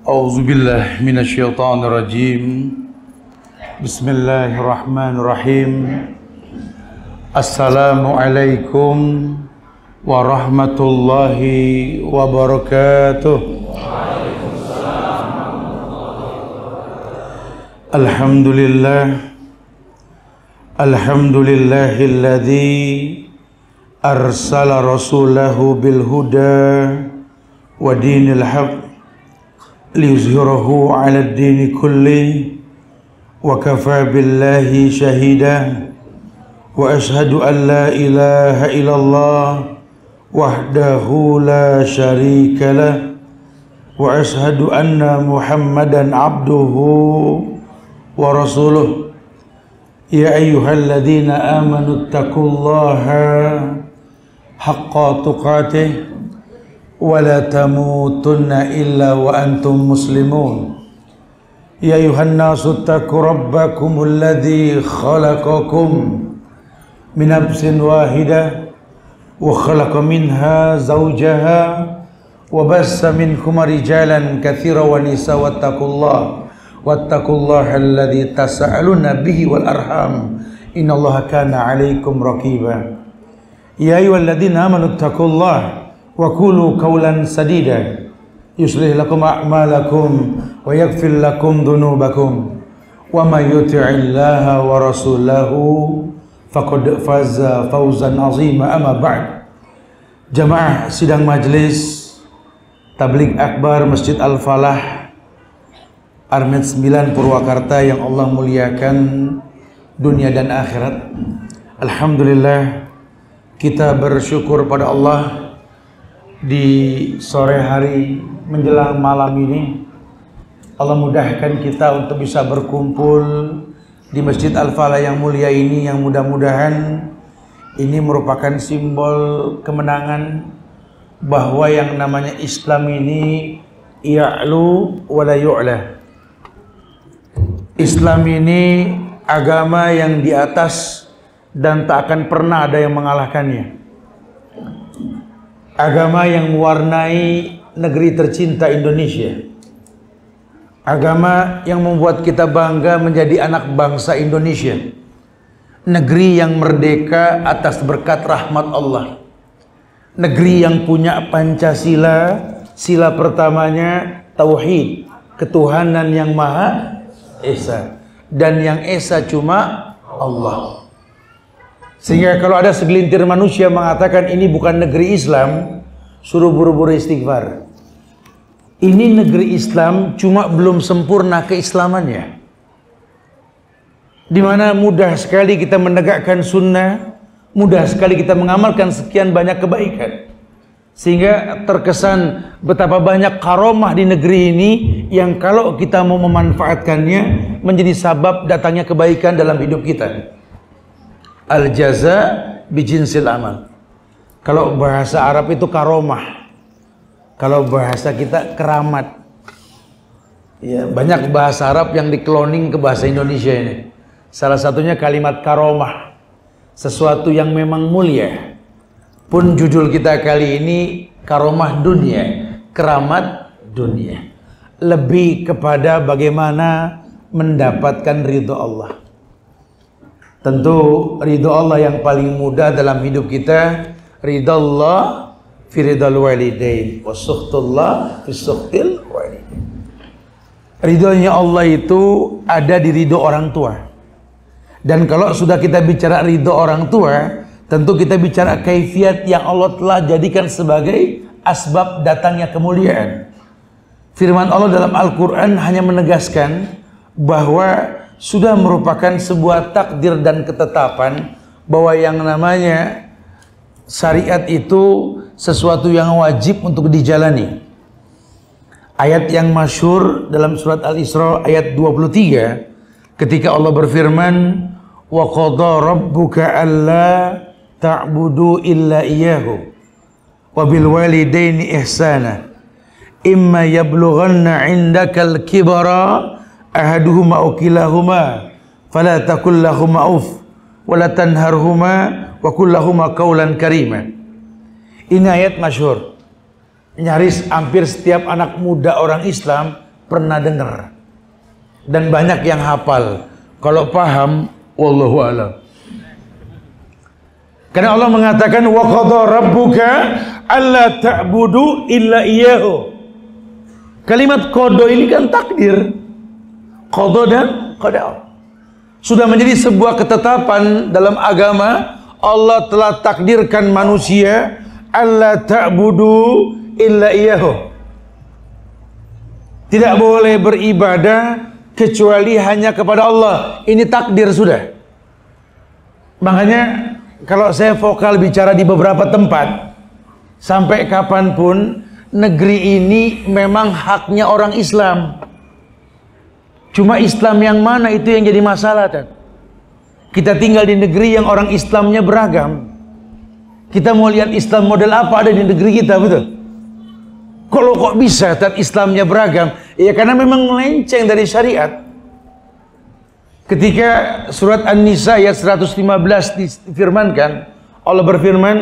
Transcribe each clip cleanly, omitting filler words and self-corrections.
A'udzu billahi minasyaitonir rajim. Bismillahirrahmanirrahim. Assalamualaikum warahmatullahi wabarakatuh. Alhamdulillahilladzi arsala rasulahu bil huda wa dinil haqq liyuzhirahu 'ala ad-dini kulli wa kafa billahi shahida wa ashhadu an la ilaha illallah wahdahu la syarika lah wa ashhadu anna Muhammadan abduhu wa rasuluh. Ya ayyuhalladzina amanu taqullaha haqqa tuqatih wa la tamutunna illa wa antum muslimun. Ya ayuhan nasu taqu rabbakumul ladzi khalaqakum min nafsin wahidah wa khalaqa minha zawjaha wa bassa minhuma rijalan katsiran wa nisaa wattaqullaha alladzi tasaaluna bihi wal arham innallaha kana 'alaikum raqiba. Ya ayyuhalladzina amanu taqullaha wa qulu qawlan sadida yuslih lakum a'malakum wa yaghfir lakum dhunubakum wa may yuti'illaha wa rasulahu faqad faza fawzan 'azima. Amma ba'd. Jamaah sidang majelis Tabligh Akbar Masjid Al-Falah Armet 9 Purwakarta yang Allah muliakan dunia dan akhirat. Alhamdulillah, kita bersyukur pada Allah di sore hari menjelang malam ini Allah mudahkan kita untuk bisa berkumpul di Masjid Al-Falah yang mulia ini, yang mudah-mudahan ini merupakan simbol kemenangan bahwa yang namanya Islam ini ya'lu wa la yu'la. Islam ini agama yang di atas dan tak akan pernah ada yang mengalahkannya. Agama yang mewarnai negeri tercinta Indonesia. Agama yang membuat kita bangga menjadi anak bangsa Indonesia. Negeri yang merdeka atas berkat rahmat Allah. Negeri yang punya Pancasila, sila pertamanya tauhid, ketuhanan yang maha esa, dan yang esa cuma Allah. Sehingga kalau ada segelintir manusia mengatakan ini bukan negeri Islam, suruh buru-buru istighfar. Ini negeri Islam, cuma belum sempurna keislamannya, di mana mudah sekali kita menegakkan sunnah, mudah sekali kita mengamalkan sekian banyak kebaikan, sehingga terkesan betapa banyak karomah di negeri ini yang kalau kita mau memanfaatkannya menjadi sabab datangnya kebaikan dalam hidup kita. Al-jaza bijinsil amal. Kalau bahasa Arab itu karomah, kalau bahasa kita keramat. Ya, banyak bahasa Arab yang dikloning ke bahasa Indonesia ini. Salah satunya kalimat karomah, sesuatu yang memang mulia. Pun judul kita kali ini karomah dunia, keramat dunia. Lebih kepada bagaimana mendapatkan ridho Allah. Tentu ridho Allah yang paling mudah dalam hidup kita, ridho Allah fi ridhal walidain wa sukhtullah fi sukhtil walidain. Ridhonya Allah itu ada di ridho orang tua. Dan kalau sudah kita bicara ridho orang tua, tentu kita bicara kaifiat yang Allah telah jadikan sebagai asbab datangnya kemuliaan. Firman Allah dalam Al-Quran hanya menegaskan bahwa sudah merupakan sebuah takdir dan ketetapan bahwa yang namanya syariat itu sesuatu yang wajib untuk dijalani. Ayat yang masyhur dalam surat Al-Isra ayat 23 ketika Allah berfirman, wa qadha rabbuka alla ta'budu illa iyyahu wa bil walidaini ihsana imma yablughanna 'indakal kibara ahaduhuma aw kilahuma fala taqul lahumā uff wa la tanharhumā wa qul lahumā qawlan karīmā. Ini ayat masyhur. Nyaris hampir setiap anak muda orang Islam pernah dengar. Dan banyak yang hafal. Kalau paham, wallahu a'lam. Karena Allah mengatakan wa qadha rabbuka alla ta'budu illa iyyahu. Kalimat qadha ini kan takdir. Qadha dan qada. Sudah menjadi sebuah ketetapan dalam agama. Allah telah takdirkan manusia alla ta'budu illa iyyahu. Tidak boleh beribadah kecuali hanya kepada Allah. Ini takdir sudah. Makanya kalau saya vokal bicara di beberapa tempat, sampai kapanpun negeri ini memang haknya orang Islam. Cuma Islam yang mana itu yang jadi masalah kan? Kita tinggal di negeri yang orang Islamnya beragam. Kita mau lihat Islam model apa ada di negeri kita, betul? Kalau kok bisa dan Islamnya beragam? Ya karena memang melenceng dari syariat. Ketika surat An-Nisa ayat 115 difirmankan, Allah berfirman,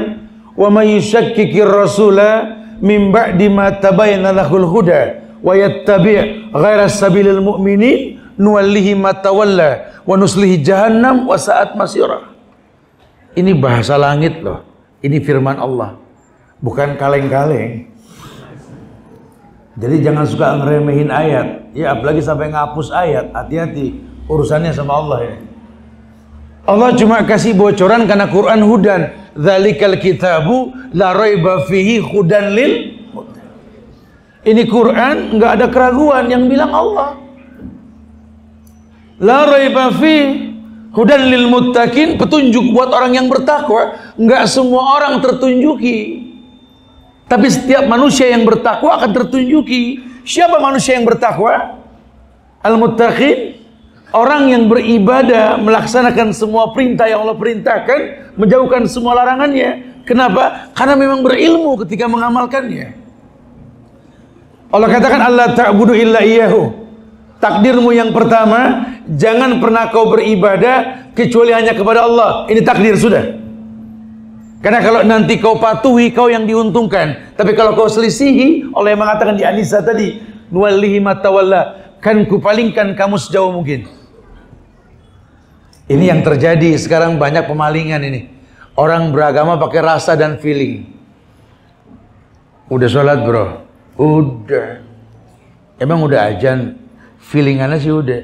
"Wa may yushakkikir rasula min ba'di ma tabayyana lahul huda wa yattabi' ghaira sabilil mu'minin nuwallihi ma tawalla wa nuslihi jahannam wa sa'at masira." Ini bahasa langit loh. Ini firman Allah. Bukan kaleng-kaleng. Jadi jangan suka ngeremehin ayat. Ya apalagi sampai ngapus ayat. Hati-hati. Urusannya sama Allah ya. Allah cuma kasih bocoran karena Quran hudan. Dzalikal kitabu la raiba fihi hudan lil muttaqin. Ini Quran enggak ada keraguan yang bilang Allah. La raiba fihi hudan lil muttaqin, petunjuk buat orang yang bertakwa. Enggak semua orang tertunjuki. Tapi setiap manusia yang bertakwa akan tertunjuki. Siapa manusia yang bertakwa? Al-muttaqin. Orang yang beribadah, melaksanakan semua perintah yang Allah perintahkan, menjauhkan semua larangannya. Kenapa? Karena memang berilmu ketika mengamalkannya. Allah katakan Allah ta'budu illa iyyahu. Takdirmu yang pertama, jangan pernah kau beribadah kecuali hanya kepada Allah. Ini takdir sudah. Karena kalau nanti kau patuhi, kau yang diuntungkan. Tapi kalau kau selisihi, Allah yang mengatakan di An-Nisa tadi, nuwallihi ma tawalla, kan kupalingkan kamu sejauh mungkin. Ini yang terjadi sekarang, banyak pemalingan ini. Orang beragama pakai rasa dan feeling. Udah sholat bro? Udah. Emang udah azan? Feelingannya sih udah.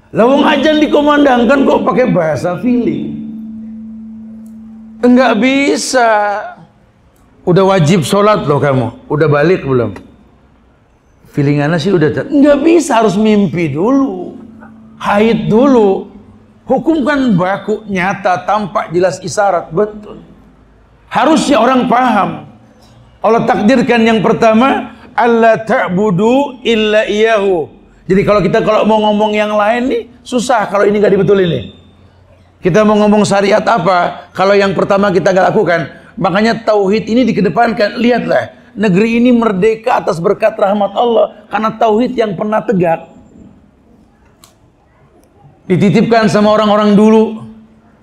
Lawang azan dikomandangkan kok pakai bahasa feeling? Enggak bisa. Udah wajib sholat loh kamu. Udah balik belum? Feelingannya sih udah. Enggak bisa, harus mimpi dulu. Haid dulu. Hukum kan baku, nyata, tampak, jelas, isyarat. Betul. Harusnya orang paham. Allah takdirkan yang pertama, alla ta'budu illa iyyahu. Jadi kalau kita mau ngomong yang lain nih, susah kalau ini gak dibetulin nih. Kita mau ngomong syariat apa kalau yang pertama kita gak lakukan. Makanya tauhid ini dikedepankan. Lihatlah, negeri ini merdeka atas berkat rahmat Allah karena tauhid yang pernah tegak. Dititipkan sama orang-orang dulu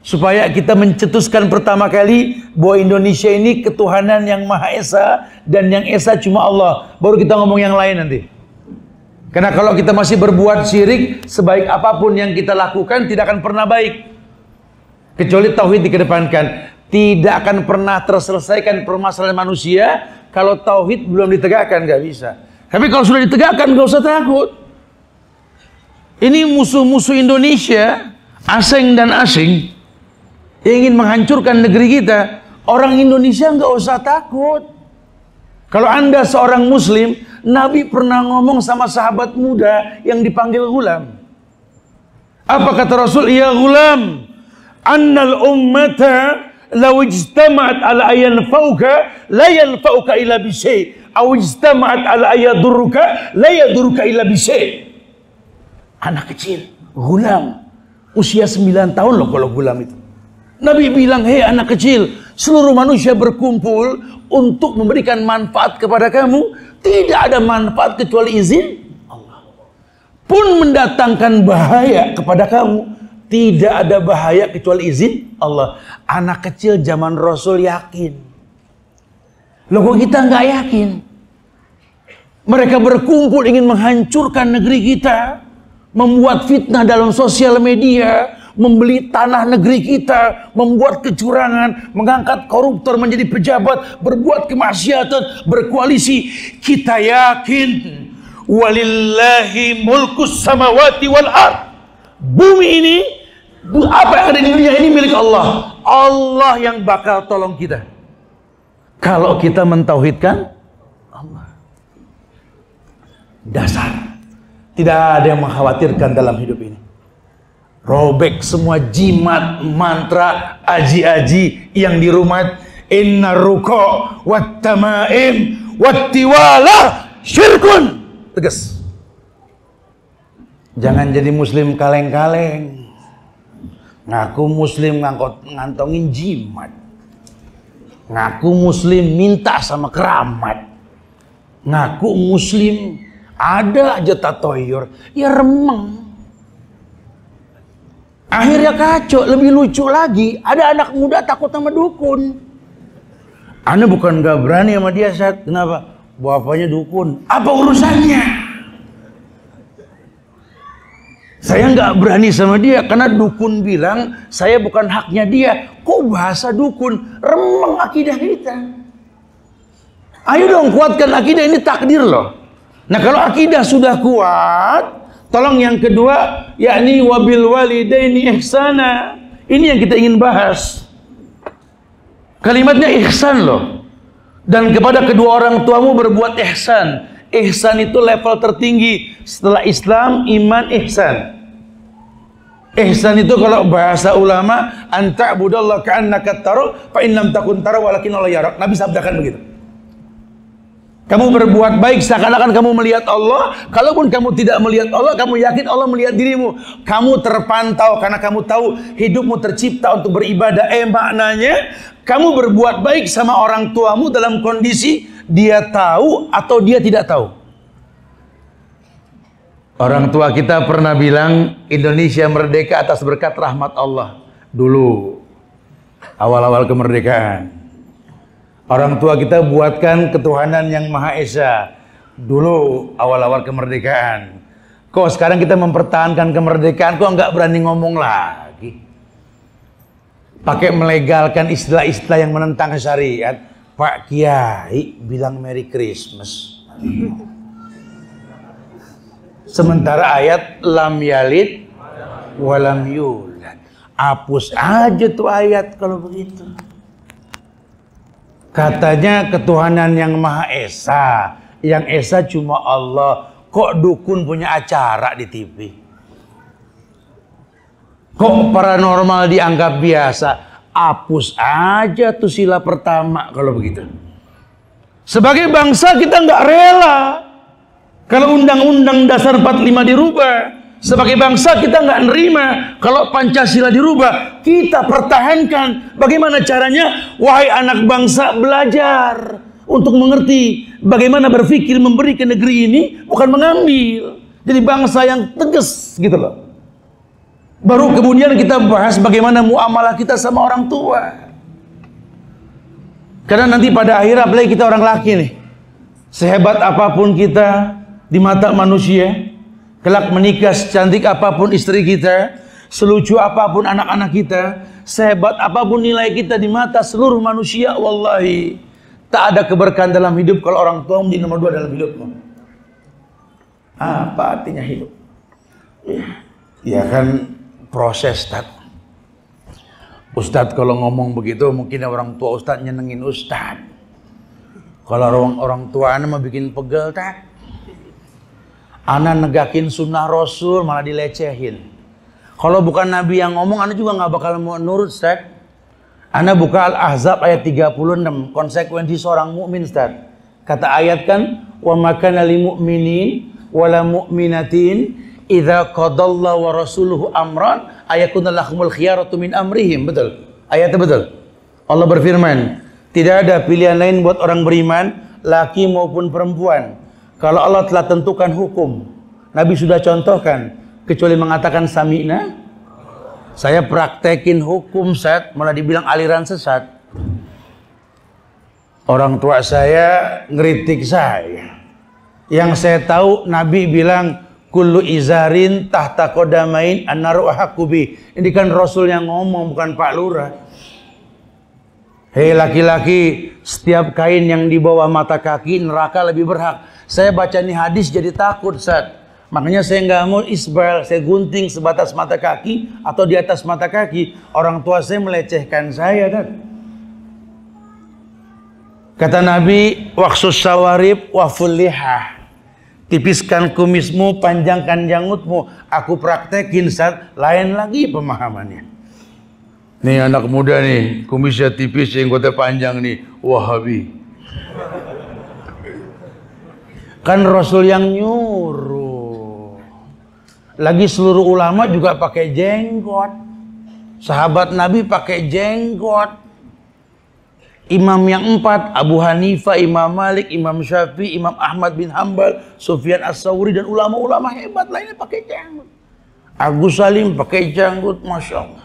supaya kita mencetuskan pertama kali bahwa Indonesia ini ketuhanan yang Maha Esa dan yang Esa cuma Allah. Baru kita ngomong yang lain nanti. Karena kalau kita masih berbuat syirik, sebaik apapun yang kita lakukan tidak akan pernah baik. Kecuali tauhid dikedepankan. Tidak akan pernah terselesaikan permasalahan manusia kalau tauhid belum ditegakkan, nggak bisa. Tapi kalau sudah ditegakkan, nggak usah takut. Ini musuh-musuh Indonesia, asing dan asing, yang ingin menghancurkan negeri kita. Orang Indonesia nggak usah takut. Kalau Anda seorang Muslim, Nabi pernah ngomong sama sahabat muda yang dipanggil Ghulam. Apa kata Rasul? Ya Ghulam, annal ummata law ijtama'at ala yanfa'uka la yanfa'uka illa bi syai', aw ijtama'at ala yadurruka la yadurruka illa bi syai'. Anak kecil, Ghulam, usia 9 tahun loh kalau Ghulam itu. Nabi bilang, hei anak kecil, seluruh manusia berkumpul untuk memberikan manfaat kepada kamu. Tidak ada manfaat kecuali izin Allah. Pun mendatangkan bahaya kepada kamu. Tidak ada bahaya kecuali izin Allah. Anak kecil zaman Rasul yakin. Loh kok kita nggak yakin? Mereka berkumpul ingin menghancurkan negeri kita, membuat fitnah dalam sosial media, membeli tanah negeri kita, membuat kecurangan, mengangkat koruptor menjadi pejabat, berbuat kemaksiatan, berkoalisi. Kita yakin walillahi mulkus samawati wal ard. Bumi ini, apa yang ada di dunia ini milik Allah. Allah yang bakal tolong kita kalau kita mentauhidkan Allah. Dasar. Tidak ada yang mengkhawatirkan dalam hidup ini. Robek semua jimat, mantra, aji-aji yang di rumah. Inna ruko wat tamaim wat tiwala syirkun. Tegas. Jangan jadi muslim kaleng-kaleng. Ngaku muslim ngantongin jimat. Ngaku muslim minta sama keramat. Ngaku muslim ada aja tatoyur, ya remeng. Akhirnya kacau. Lebih lucu lagi, ada anak muda takut sama dukun. Ana bukan gak berani sama dia, Sat. Kenapa? Bapaknya dukun. Apa urusannya? Saya nggak berani sama dia karena dukun bilang saya bukan haknya dia. Kok bahasa dukun? Remeng akidah kita. Ayo dong kuatkan akidah, ini takdir loh. Nah kalau akidah sudah kuat, tolong yang kedua, yakni wabil walidaini ihsana. Ini yang kita ingin bahas. Kalimatnya ihsan loh. Dan kepada kedua orang tuamu berbuat ihsan. Ihsan itu level tertinggi setelah Islam, iman, ihsan. Ihsan itu kalau bahasa ulama, anta'budallaha ka'annaka tarahu fa in lam takun tarahu walakin Allah yarak. Nabi sabdakan begitu. Kamu berbuat baik seakan-akan kamu melihat Allah. Kalaupun kamu tidak melihat Allah, kamu yakin Allah melihat dirimu. Kamu terpantau karena kamu tahu hidupmu tercipta untuk beribadah. Maknanya kamu berbuat baik sama orang tuamu dalam kondisi dia tahu atau dia tidak tahu. Orang tua kita pernah bilang Indonesia merdeka atas berkat rahmat Allah. Dulu awal-awal kemerdekaan. Orang tua kita buatkan ketuhanan yang Maha Esa. Dulu awal-awal kemerdekaan. Kok sekarang kita mempertahankan kemerdekaan, kok nggak berani ngomong lagi? Pakai melegalkan istilah-istilah yang menentang syariat. Pak Kiai bilang Merry Christmas. Sementara ayat lam yalid walam yulad. Hapus aja tuh ayat kalau begitu. Katanya ketuhanan yang Maha Esa. Yang Esa cuma Allah. Kok dukun punya acara di TV? Kok paranormal dianggap biasa? Hapus aja tuh sila pertama kalau begitu. Sebagai bangsa kita nggak rela kalau Undang-Undang Dasar 45 dirubah. Sebagai bangsa kita nggak nerima kalau Pancasila dirubah. Kita pertahankan. Bagaimana caranya? Wahai anak bangsa, belajar untuk mengerti bagaimana berpikir memberi ke negeri ini, bukan mengambil. Jadi bangsa yang tegas gitu loh. Baru kemudian kita bahas bagaimana muamalah kita sama orang tua. Karena nanti pada akhir, apalagi kita orang laki nih, sehebat apapun kita di mata manusia, kelak menikah secantik apapun istri kita, selucu apapun anak-anak kita, sehebat apapun nilai kita di mata seluruh manusia, wallahi tak ada keberkahan dalam hidup kalau orang tua menjadi nomor 2 dalam hidupmu. Apa artinya hidup? Ya kan proses, Ustaz. Ustaz kalau ngomong begitu mungkin orang tua Ustaz nyenengin Ustaz. Kalau orang tua ana mah bikin pegel, tak? Ana negakin sunnah Rasul malah dilecehin. Kalau bukan Nabi yang ngomong, ana juga nggak bakal mau nurut, Ustaz. Ana buka Al-Ahzab ayat 36, konsekuensi seorang mukmin, Ustaz. Kata ayat kan, wa makana lil mu'minin wala mu'minatin idza qadallahu wa rasuluhu amran ayakuna lahumul khiyaratu min amrihim. Betul. Ayatnya betul. Allah berfirman, tidak ada pilihan lain buat orang beriman, laki maupun perempuan. Kalau Allah telah tentukan hukum, Nabi sudah contohkan, kecuali mengatakan sami'na, saya praktekin hukum, Ustaz, malah dibilang aliran sesat. Orang tua saya ngeritik saya. Yang saya tahu Nabi bilang kullu izarin tahta qadamain annaru ahqubi. Ini kan Rasul yang ngomong, bukan Pak Lurah. Hei laki-laki, setiap kain yang di bawah mata kaki neraka lebih berhak. Saya baca nih hadis jadi takut, Ustaz. Makanya saya nggak mau isbal, saya gunting sebatas mata kaki atau di atas mata kaki. Orang tua saya melecehkan saya, kan. Kata Nabi, waqsus sawarib wa fullihah. Tipiskan kumismu, panjangkan janggutmu. Aku praktekin, saat lain lagi pemahamannya. Nih anak muda nih, kumisnya tipis, jenggotnya panjang nih, Wahabi. Kan Rasul yang nyuruh. Lagi seluruh ulama juga pakai jenggot. Sahabat Nabi pakai jenggot. Imam yang 4, Abu Hanifah, Imam Malik, Imam Syafi'i, Imam Ahmad bin Hanbal, Sufyan As-Sawri, dan ulama-ulama hebat lainnya pakai janggut. Agus Salim pakai janggut, Masya Allah.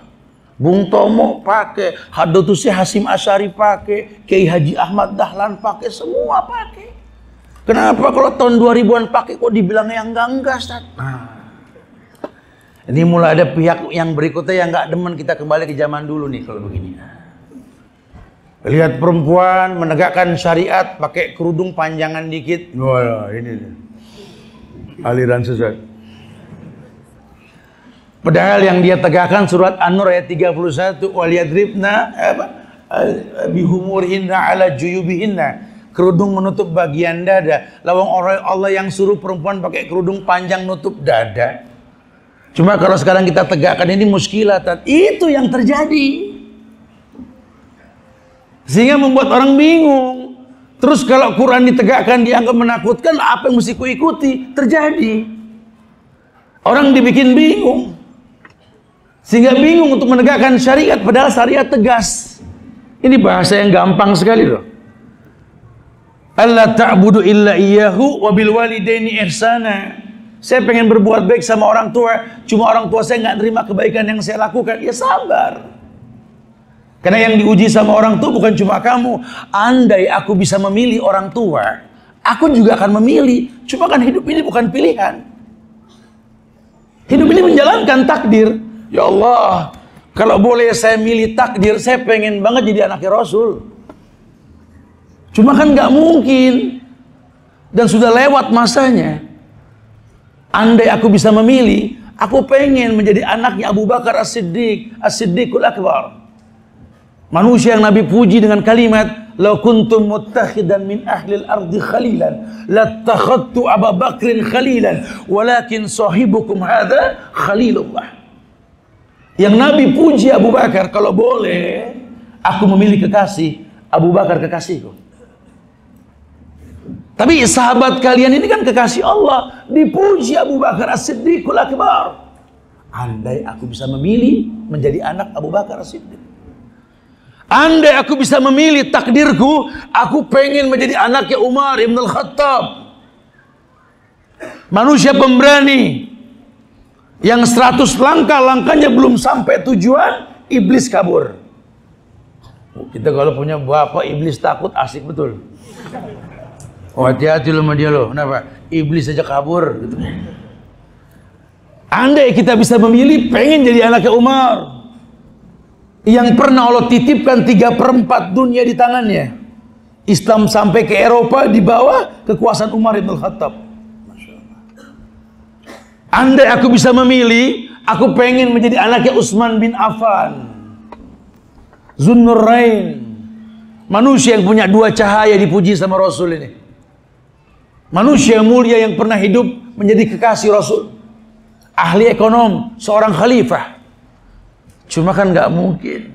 Bung Tomo pakai, Hadotusi Hasim Asyari pakai, Kiai Haji Ahmad Dahlan pakai, semua pakai. Kenapa kalau tahun 2000-an pakai kok dibilangnya yang enggak, Ustaz? Ini mulai ada pihak yang berikutnya yang nggak demen kita kembali ke zaman dulu nih kalau begini. Lihat perempuan menegakkan syariat pakai kerudung panjangan dikit. Wah, ini aliran sesat. Padahal yang dia tegakkan surat An-Nur ayat 31, waliyadribna bihumurihinna ala juyubihinna. Kerudung menutup bagian dada. Lawang orang Allah yang suruh perempuan pakai kerudung panjang nutup dada. Cuma kalau sekarang kita tegakkan ini muskilatan. Itu yang terjadi. Sehingga membuat orang bingung. Terus kalau Quran ditegakkan dianggap menakutkan, apa yang mesti kuikuti? Terjadi. Orang dibikin bingung. Sehingga bingung untuk menegakkan syariat, padahal syariat tegas. Ini bahasa yang gampang sekali loh. Allah ta'budu illa iyyahu wa bil walidaini ihsana. Saya pengen berbuat baik sama orang tua, cuma orang tua saya nggak terima kebaikan yang saya lakukan. Ya sabar. Karena yang diuji sama orang tua bukan cuma kamu. Andai aku bisa memilih orang tua, aku juga akan memilih. Cuma kan hidup ini bukan pilihan. Hidup ini menjalankan takdir. Ya Allah, kalau boleh saya milih takdir, saya pengen banget jadi anaknya Rasul. Cuma kan nggak mungkin. Dan sudah lewat masanya. Andai aku bisa memilih, aku pengen menjadi anaknya Abu Bakar As-Siddiq, As-Siddiqul Akbar. Manusia yang Nabi puji dengan kalimat, "Lau kuntum muttakhidan min ahlil ardi khalilan, lattakhadtu Abu Bakrin khalilan, walakin sahibukum hadza khalilullah." Yang Nabi puji Abu Bakar, kalau boleh aku memilih kekasih, Abu Bakar kekasihku. Tapi sahabat kalian ini kan kekasih Allah, dipuji Abu Bakar As-Siddiqul Akbar. Andai aku bisa memilih menjadi anak Abu Bakar As-Siddiq. Andai aku bisa memilih takdirku, aku pengen menjadi anaknya Umar Ibn Al-Khattab. Manusia pemberani yang 100 langkah-langkahnya belum sampai tujuan, iblis kabur. Kita kalau punya bapak iblis takut, asik betul. Oh, hati-hati lo sama dia lo. Kenapa? Iblis aja kabur gitu. Andai kita bisa memilih, pengen jadi anaknya Umar, yang pernah Allah titipkan 3/4 dunia di tangannya. Islam sampai ke Eropa di bawah kekuasaan Umar Ibn Khattab. Andai aku bisa memilih, aku pengen menjadi anaknya Utsman bin Affan, Zunnurain, manusia yang punya 2 cahaya, dipuji sama Rasul ini. Manusia mulia yang pernah hidup menjadi kekasih Rasul, ahli ekonom, seorang khalifah. Cuma kan nggak mungkin.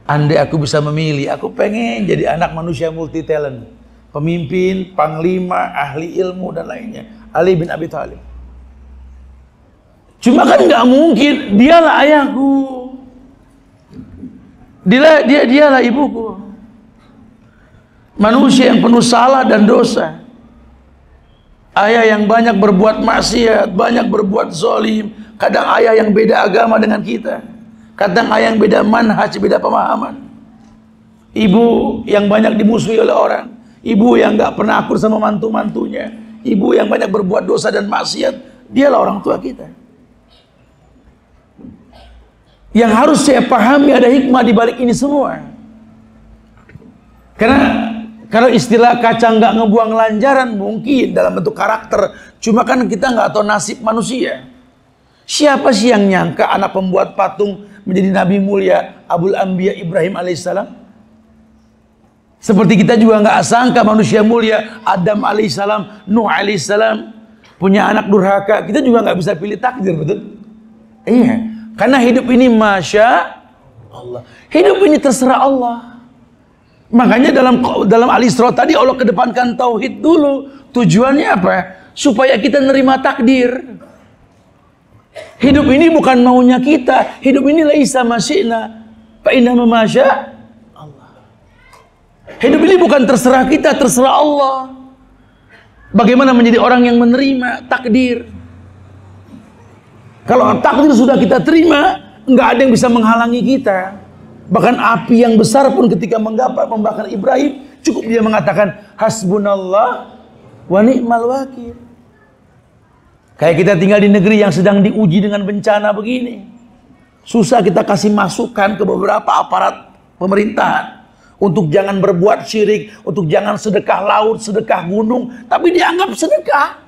Andai aku bisa memilih, aku pengen jadi anak manusia multi talent, pemimpin, panglima, ahli ilmu dan lainnya. Ali bin Abi Thalib. Cuma kan nggak mungkin. Dialah ayahku, dialah ibuku. Manusia yang penuh salah dan dosa. Ayah yang banyak berbuat maksiat, banyak berbuat zalim. Kadang ayah yang beda agama dengan kita. Kadang ayah yang beda manhaj, beda pemahaman. Ibu yang banyak dimusuhi oleh orang. ibu yang nggak pernah akur sama mantu-mantunya, ibu yang banyak berbuat dosa dan maksiat, dialah orang tua kita. Yang harus saya pahami ada hikmah di balik ini semua. Karena kalau istilah kacang nggak ngebuang lanjaran mungkin dalam bentuk karakter, cuma kan kita nggak tahu nasib manusia. Siapa sih yang nyangka anak pembuat patung menjadi nabi mulia Abul Anbiya Ibrahim alaihissalam? Seperti kita juga nggak sangka manusia mulia Adam alaihissalam, Nuh alaihissalam punya anak durhaka. Kita juga nggak bisa pilih takdir, betul? Iya. Karena hidup ini Masya Allah. Hidup ini terserah Allah. Makanya dalam Al-Isra tadi Allah kedepankan tauhid dulu. Tujuannya apa? Supaya kita nerima takdir. Hidup ini bukan maunya kita. Hidup ini laisa masyi'na fa innama masya Allah. Hidup ini bukan terserah kita, terserah Allah. Bagaimana menjadi orang yang menerima takdir? Kalau takdir sudah kita terima, nggak ada yang bisa menghalangi kita. Bahkan api yang besar pun ketika membakar Ibrahim, cukup dia mengatakan hasbunallah wa ni'mal wakil. Kayak kita tinggal di negeri yang sedang diuji dengan bencana begini. Susah kita kasih masukan ke beberapa aparat pemerintahan untuk jangan berbuat syirik, untuk jangan sedekah laut, sedekah gunung, tapi dianggap sedekah.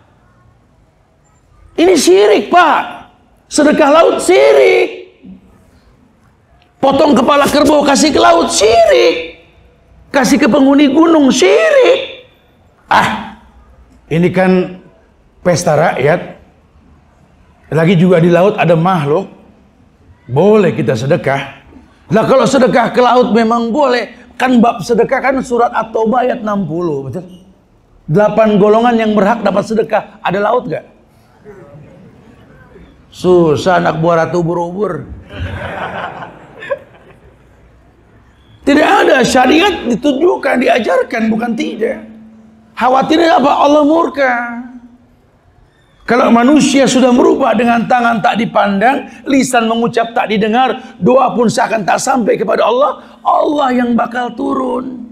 Ini syirik, Pak. Sedekah laut syirik. Potong kepala kerbau kasih ke laut syirik. Kasih ke penghuni gunung syirik. Ini kan pesta rakyat. Lagi juga di laut ada makhluk. Boleh kita sedekah. Nah kalau sedekah ke laut memang boleh. Kan bab sedekah kan surat At-Taubah ayat 60, betul? 8 golongan yang berhak dapat sedekah. Ada laut gak? Susah anak buah ratu ubur-ubur. Tidak ada, syariat ditunjukkan, diajarkan, bukan tidak. Khawatirnya apa? Allah murka. Kalau manusia sudah merubah dengan tangan tak dipandang, lisan mengucap tak didengar, doa pun seakan tak sampai kepada Allah, Allah yang bakal turun.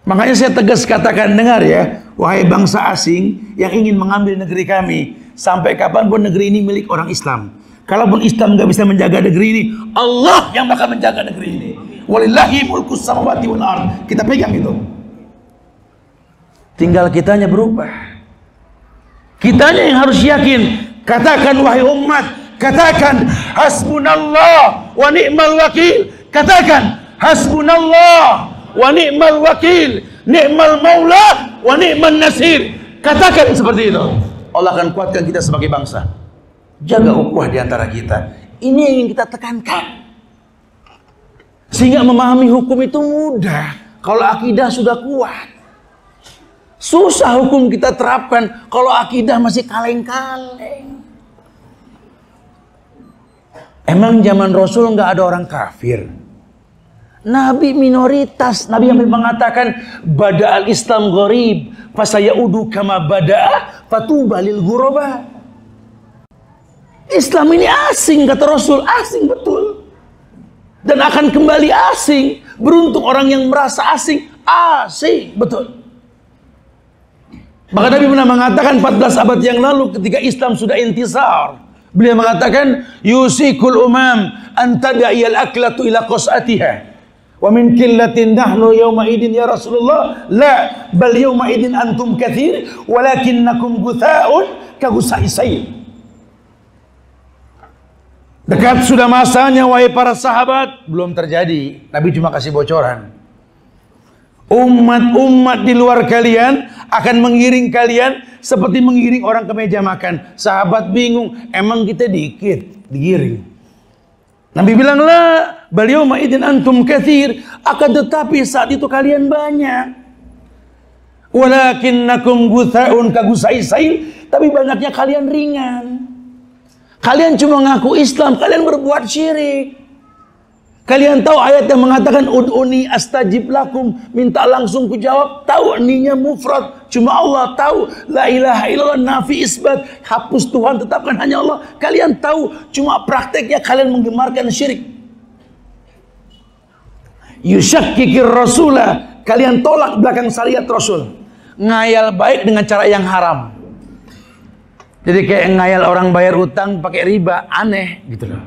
Makanya saya tegas katakan, dengar ya, wahai bangsa asing yang ingin mengambil negeri kami, sampai kapanpun negeri ini milik orang Islam. Kalaupun Islam nggak bisa menjaga negeri ini, Allah yang bakal menjaga negeri ini. Walillahi mulkus samawati wal ard. Kita pegang itu. Tinggal kitanya berubah. Kitanya yang harus yakin. Katakan wahai umat, katakan hasbunallah wa ni'mal wakil. Katakan hasbunallah wa ni'mal wakil, ni'mal maula wa ni'man nasir. Katakan seperti itu. Allah akan kuatkan kita sebagai bangsa. Jaga ukhuwah di antara kita. Ini yang ingin kita tekankan. Sehingga memahami hukum itu mudah kalau akidah sudah kuat. Susah hukum kita terapkan kalau akidah masih kaleng-kaleng. Emang zaman Rasul nggak ada orang kafir? Nabi minoritas. Nabi yang mengatakan bada'al Islam gharib fasayaudu kama bada'a fatuba lil ghuraba. Islam ini asing, kata Rasul, asing betul. Dan akan kembali asing. Beruntung orang yang merasa asing, asing betul. Maka Nabi pernah mengatakan 14 abad yang lalu ketika Islam sudah intisar, beliau mengatakan yusikul umam an tada'iyal aklatu ila qas'atiha. Wa min qillatin nahnu yawma idin ya Rasulullah, la bal yawma idin antum kathir walakinnakum gutha'un ka gusa'i sayl. Dekat sudah masanya wahai para sahabat, belum terjadi. Nabi cuma kasih bocoran. Umat-umat di luar kalian akan mengiring kalian seperti mengiring orang ke meja makan. Sahabat bingung, emang kita dikit digiring. Nabi bilang, la bal yawma idin antum kathir, akan tetapi saat itu kalian banyak. Walakinnakum gutha'un ka gusa'i sayl, tapi banyaknya kalian ringan. Kalian cuma ngaku Islam, kalian berbuat syirik. Kalian tahu ayat yang mengatakan ud'uni astajib lakum, minta langsung ku jawab. Tahu ninya mufrad, cuma Allah tahu. La ilaha illallah nafi isbat, hapus Tuhan tetapkan hanya Allah. Kalian tahu, cuma prakteknya kalian menggemarkan syirik. Yushakkikir rasulah kalian tolak belakang syariat Rasul. Ngayal baik dengan cara yang haram. Jadi kayak ngayal orang bayar utang pakai riba, aneh gitu loh.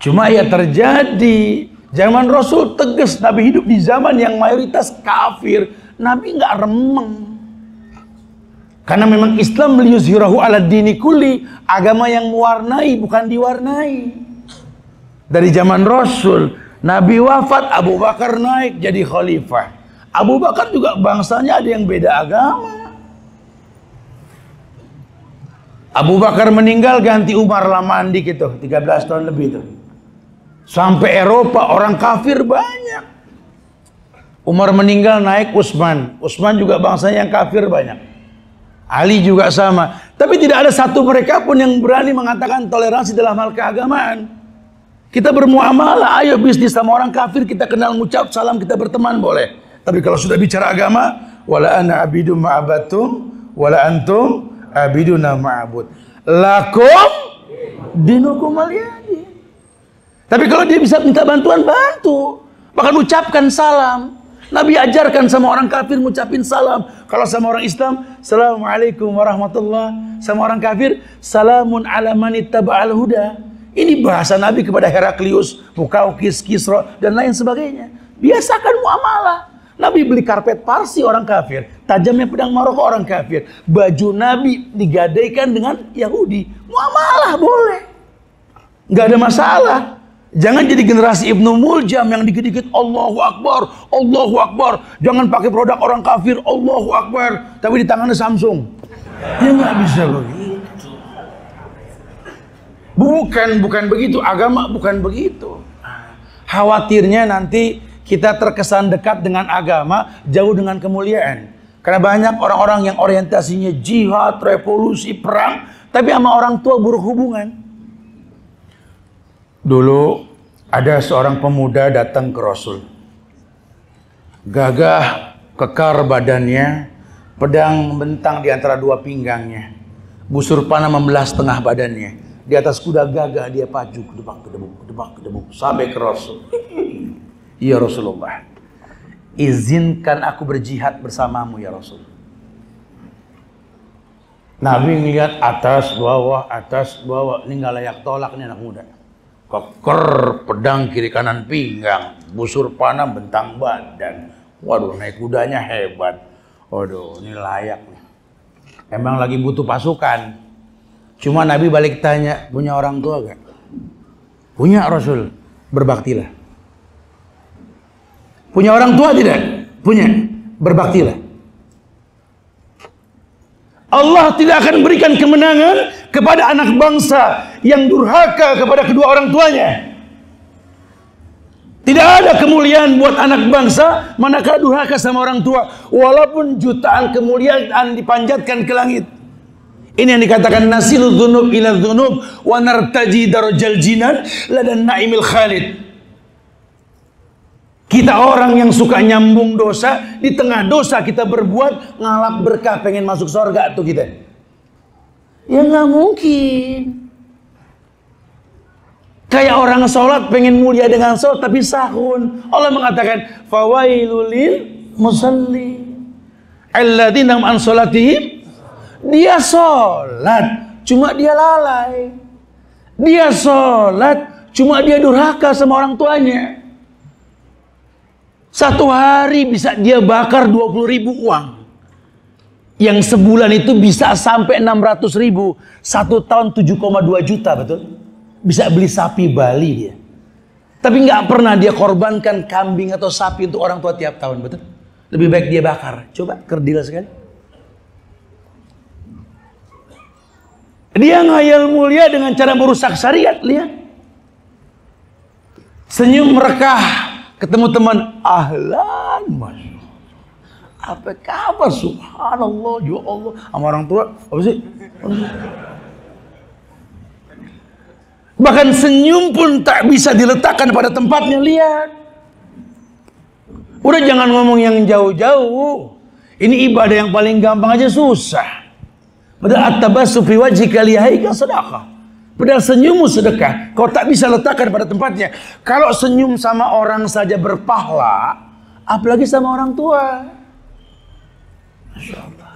Cuma ya terjadi. Zaman Rasul tegas, Nabi hidup di zaman yang mayoritas kafir. Nabi nggak remeng. Karena memang Islam liyuzhirahu ala dini kulli, agama yang mewarnai bukan diwarnai. Dari zaman Rasul, Nabi wafat, Abu Bakar naik jadi khalifah. Abu Bakar juga bangsanya ada yang beda agama. Abu Bakar meninggal ganti Umar lama dikit tuh, 13 tahun lebih tuh. Sampai Eropa orang kafir banyak. Umar meninggal naik Utsman. Utsman juga bangsanya yang kafir banyak. Ali juga sama. Tapi tidak ada satu mereka pun yang berani mengatakan toleransi dalam hal keagamaan. Kita bermuamalah, ayo bisnis sama orang kafir, kita kenal, ngucap salam, kita berteman boleh. Tapi kalau sudah bicara agama, wala ana abidum ma'abatum wala antum abiduna ma'abud. Lakum dinukum waliyadi. Tapi kalau dia bisa minta bantuan, bantu. Bahkan ucapkan salam. Nabi ajarkan sama orang kafir ngucapin salam. Kalau sama orang Islam, Assalamualaikum warahmatullah. Sama orang kafir, Salamun ala manittaba'al huda. Ini bahasa Nabi kepada Heraklius, Mukaukis, Kisra, dan lain sebagainya. Biasakan muamalah. Nabi beli karpet Parsi orang kafir, tajamnya pedang Maroko orang kafir. Baju Nabi digadaikan dengan Yahudi. Muamalah boleh. Nggak ada masalah. Jangan jadi generasi Ibnu Muljam yang dikit-dikit Allahu Akbar, Allahu Akbar. Jangan pakai produk orang kafir, Allahu Akbar. Tapi di tangannya Samsung. Ya nggak bisa begitu. Bukan begitu. Agama bukan begitu. Khawatirnya nanti kita terkesan dekat dengan agama, jauh dengan kemuliaan. Karena banyak orang-orang yang orientasinya jihad, revolusi, perang, tapi sama orang tua buruk hubungan. Dulu ada seorang pemuda datang ke Rasul. Gagah, kekar badannya, pedang membentang di antara dua pinggangnya. Busur panah membelah setengah badannya. Di atas kuda gagah dia pacu, kedebak, sampai ke Rasul. Ya Rasulullah, izinkan aku berjihad bersamamu ya Rasul. Nabi ngeliat atas bawah, ini nggak layak tolak nih anak muda. Keker, pedang kiri kanan pinggang, busur panah bentang badan. Waduh, naik kudanya hebat. Waduh, ini layak nih. Emang lagi butuh pasukan. Cuma Nabi balik tanya, punya orang tua gak? Punya Rasul, berbaktilah. Punya orang tua tidak? Punya, berbaktilah. Allah tidak akan berikan kemenangan kepada anak bangsa yang durhaka kepada kedua orang tuanya. Tidak ada kemuliaan buat anak bangsa manakala durhaka sama orang tua, walaupun jutaan kemuliaan dipanjatkan ke langit. Ini yang dikatakan nasilu dzunub ila dzunub wa nartaji darajal jinan ladan naimil khalid. Kita orang yang suka nyambung dosa, di tengah dosa kita berbuat ngalap berkah, pengen masuk surga tuh kita. Ya nggak mungkin. Kayak orang sholat pengen mulia dengan sholat tapi sahun. Allah mengatakan fawailul lil musalli alladzina an sholatihim. Dia sholat cuma dia lalai. Dia sholat cuma dia durhaka sama orang tuanya. Satu hari bisa dia bakar 20.000 uang. Yang sebulan itu bisa sampai 600.000. Satu tahun 7,2 juta, betul? Bisa beli sapi Bali dia. Tapi nggak pernah dia korbankan kambing atau sapi untuk orang tua tiap tahun, betul? Lebih baik dia bakar. Coba kerdil sekali. Dia ngayal mulia dengan cara merusak syariat, lihat. Senyum merekah. Ketemu teman, ahlan, masya Allah. Apa kabar, subhanallah, ya Allah. Sama orang tua, apa sih? Bahkan senyum pun tak bisa diletakkan pada tempatnya, lihat. Udah jangan ngomong yang jauh-jauh. Ini ibadah yang paling gampang aja susah. Padahal at-tabassu fi wajhika lihaika sedekah. Padahal senyummu sedekah. Kau tak bisa letakkan pada tempatnya. Kalau senyum sama orang saja berpahala, apalagi sama orang tua. Masya Allah.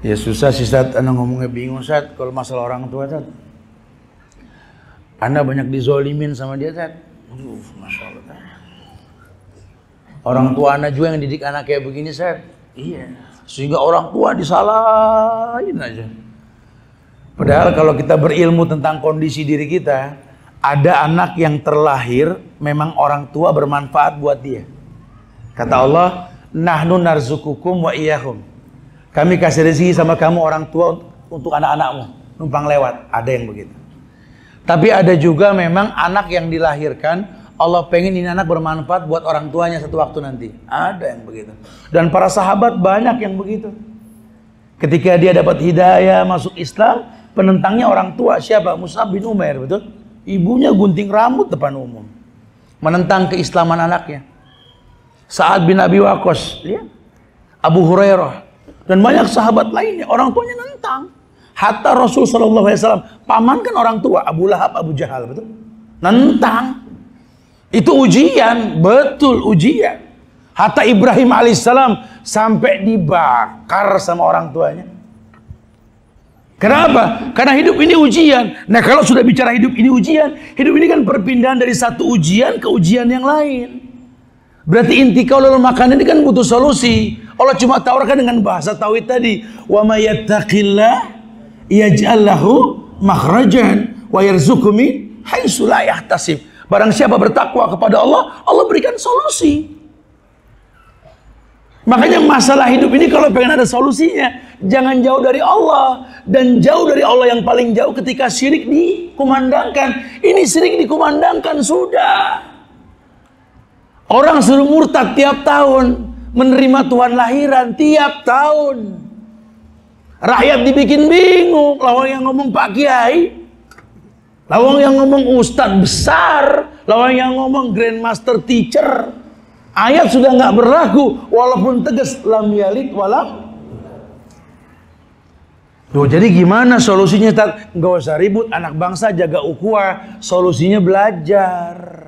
Ya susah sih Ustaz, Anda ngomongnya bingung Ustaz kalau masalah orang tua Ustaz. Anda banyak dizolimin sama dia Ustaz. Masya Allah. Orang tua Anda juga yang didik anak kayak begini Ustaz. Iya. Sehingga orang tua disalahin aja. Padahal kalau kita berilmu tentang kondisi diri kita, ada anak yang terlahir memang orang tua bermanfaat buat dia. Kata Allah, nahnu narzukukum wa iyyahum. Kami kasih rezeki sama kamu orang tua untuk anak-anakmu, numpang lewat. Ada yang begitu. Tapi ada juga memang anak yang dilahirkan, Allah pengen ini anak bermanfaat buat orang tuanya satu waktu nanti. Ada yang begitu. Dan para sahabat banyak yang begitu. Ketika dia dapat hidayah masuk Islam, penentangnya orang tua. Siapa? Mus'ab bin Umair, betul? Ibunya gunting rambut depan umum. Menentang keislaman anaknya. Sa'ad bin Abi Waqqas, ya? Abu Hurairah. Dan banyak sahabat lainnya, orang tuanya nentang. Hatta Rasul SAW, paman kan orang tua, Abu Lahab, Abu Jahal, betul? Nentang. Itu ujian, betul ujian. Hatta Ibrahim alaihissalam sampai dibakar sama orang tuanya. Kenapa? Karena hidup ini ujian. Nah kalau sudah bicara hidup ini ujian, hidup ini kan perpindahan dari satu ujian ke ujian yang lain. Berarti inti kaulul makan ini kan butuh solusi. Allah cuma tawarkan dengan bahasa tauhid tadi. Wa may yattaqillah yaj'al lahu makhrajan wa yarzuqhu min haitsu la yahtasib. Barang siapa bertakwa kepada Allah, Allah berikan solusi. Makanya masalah hidup ini kalau pengen ada solusinya, jangan jauh dari Allah. Dan jauh dari Allah yang paling jauh ketika syirik dikumandangkan. Ini syirik dikumandangkan sudah. Orang suruh murtad tiap tahun, menerima Tuhan lahiran tiap tahun. Rakyat dibikin bingung, lawang yang ngomong Pak Kiai, lawang yang ngomong Ustadz besar, lawang yang ngomong Grandmaster Teacher. Ayat sudah nggak berlaku, walaupun tegas lam yalid walam. Loh, jadi gimana solusinya? Nggak usah ribut, anak bangsa jaga ukhuwah. Solusinya belajar.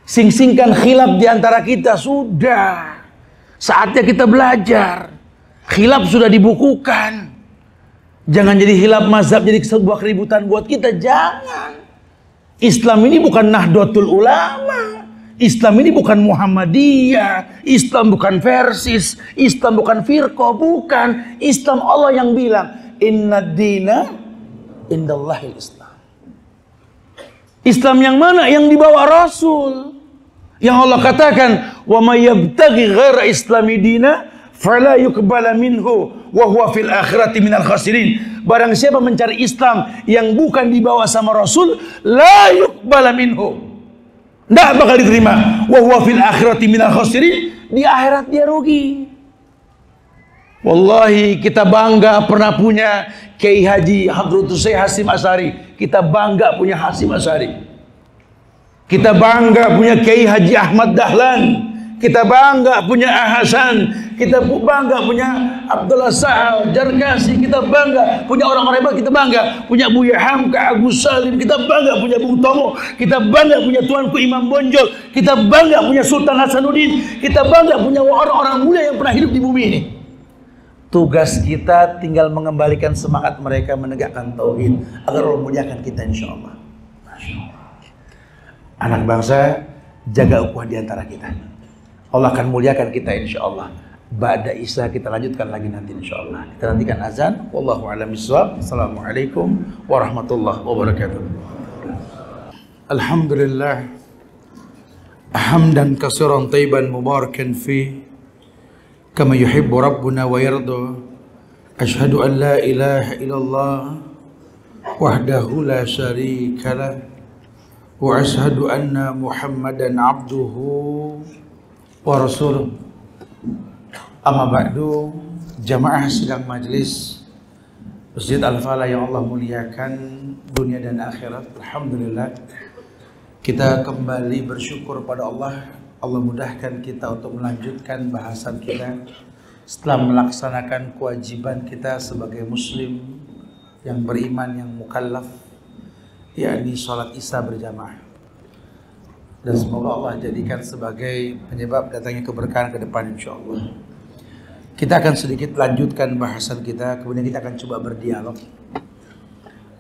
Sing-singkan khilaf di antara kita, sudah. Saatnya kita belajar. Khilaf sudah dibukukan. Jangan jadi khilaf mazhab jadi sebuah keributan buat kita, jangan. Islam ini bukan Nahdlatul Ulama. Islam ini bukan Muhammadiyah. Islam bukan versis. Islam bukan firqah, bukan. Islam Allah yang bilang, Innad dina indallahil Islam. Islam yang mana? Yang dibawa Rasul. Yang Allah katakan, wa may yabtaghi ghaira islami dina fala yuqbala minhu wa huwa fil akhirati minal khasirin. Barang siapa mencari Islam yang bukan dibawa sama Rasul, la yuqbala minhu, tidak bakal diterima. Wa huwa fil akhirati minal khasirin. Di akhirat dia rugi. Wallahi kita bangga pernah punya Kiai Haji Hadratus Syekh Hasyim Asy'ari. Kita bangga punya Hasyim Asy'ari. Kita bangga punya Kiai Haji Ahmad Dahlan. Kita bangga punya Hasan. Kita bangga punya Abdullah Sa'al Jarkasi. Kita bangga punya orang-orang hebat. Kita bangga punya Buya Hamka, Agus Salim. Kita bangga punya Bung Tomo. Kita bangga punya Tuanku Imam Bonjol. Kita bangga punya Sultan Hasanuddin. Kita bangga punya orang-orang mulia yang pernah hidup di bumi ini. Tugas kita tinggal mengembalikan semangat mereka menegakkan tauhid agar Allah muliakan kita, insya Allah. Anak bangsa, jaga ukhuwah di antara kita. Allah akan muliakan kita, insya Allah. Ba'da Isya kita lanjutkan lagi nanti, insya Allah. Kita nantikan azan. Wallahu a'lam bishawab. Assalamualaikum warahmatullahi wabarakatuh. Alhamdulillah. Hamdan katsiran thayyiban mubarakan fi kama yuhibbu rabbuna wa yarda. Asyhadu an la ilaha illallah wahdahu la syarika lah. Wa ashhadu anna Muhammadan abduhu wa rasuluh. Amma ba'du, jamaah sidang majlis Masjid Al-Falah yang Allah muliakan dunia dan akhirat. Alhamdulillah, kita kembali bersyukur pada Allah. Allah mudahkan kita untuk melanjutkan bahasan kita setelah melaksanakan kewajiban kita sebagai muslim yang beriman, yang mukallaf, yakni sholat isya berjamaah. dan semoga Allah jadikan sebagai penyebab datangnya keberkahan ke depan insyaallah. Kita akan sedikit lanjutkan bahasan kita, kemudian kita akan coba berdialog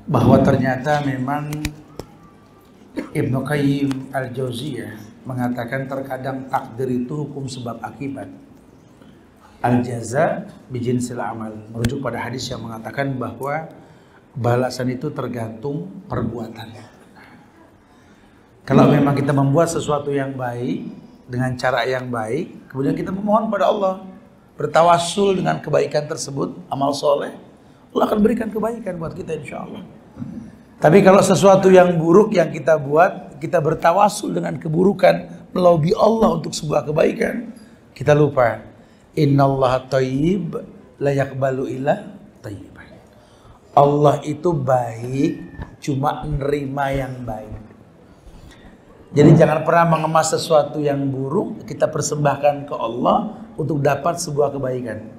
bahwa ternyata memang Ibnu Qayyim Al-Jauziyah mengatakan terkadang takdir itu hukum sebab akibat. Al-jaza bijinsil amal, merujuk pada hadis yang mengatakan bahwa balasan itu tergantung perbuatan. Kalau memang kita membuat sesuatu yang baik dengan cara yang baik, kemudian kita memohon pada Allah, bertawassul dengan kebaikan tersebut, amal soleh, Allah akan berikan kebaikan buat kita insya Allah. Tapi kalau sesuatu yang buruk yang kita buat, kita bertawassul dengan keburukan, melobi Allah untuk sebuah kebaikan, kita lupa. Innallaha thayyib la yaqbalu illa thayyiban. Allah itu baik, cuma nerima yang baik. Jadi jangan pernah mengemas sesuatu yang buruk, kita persembahkan ke Allah untuk dapat sebuah kebaikan.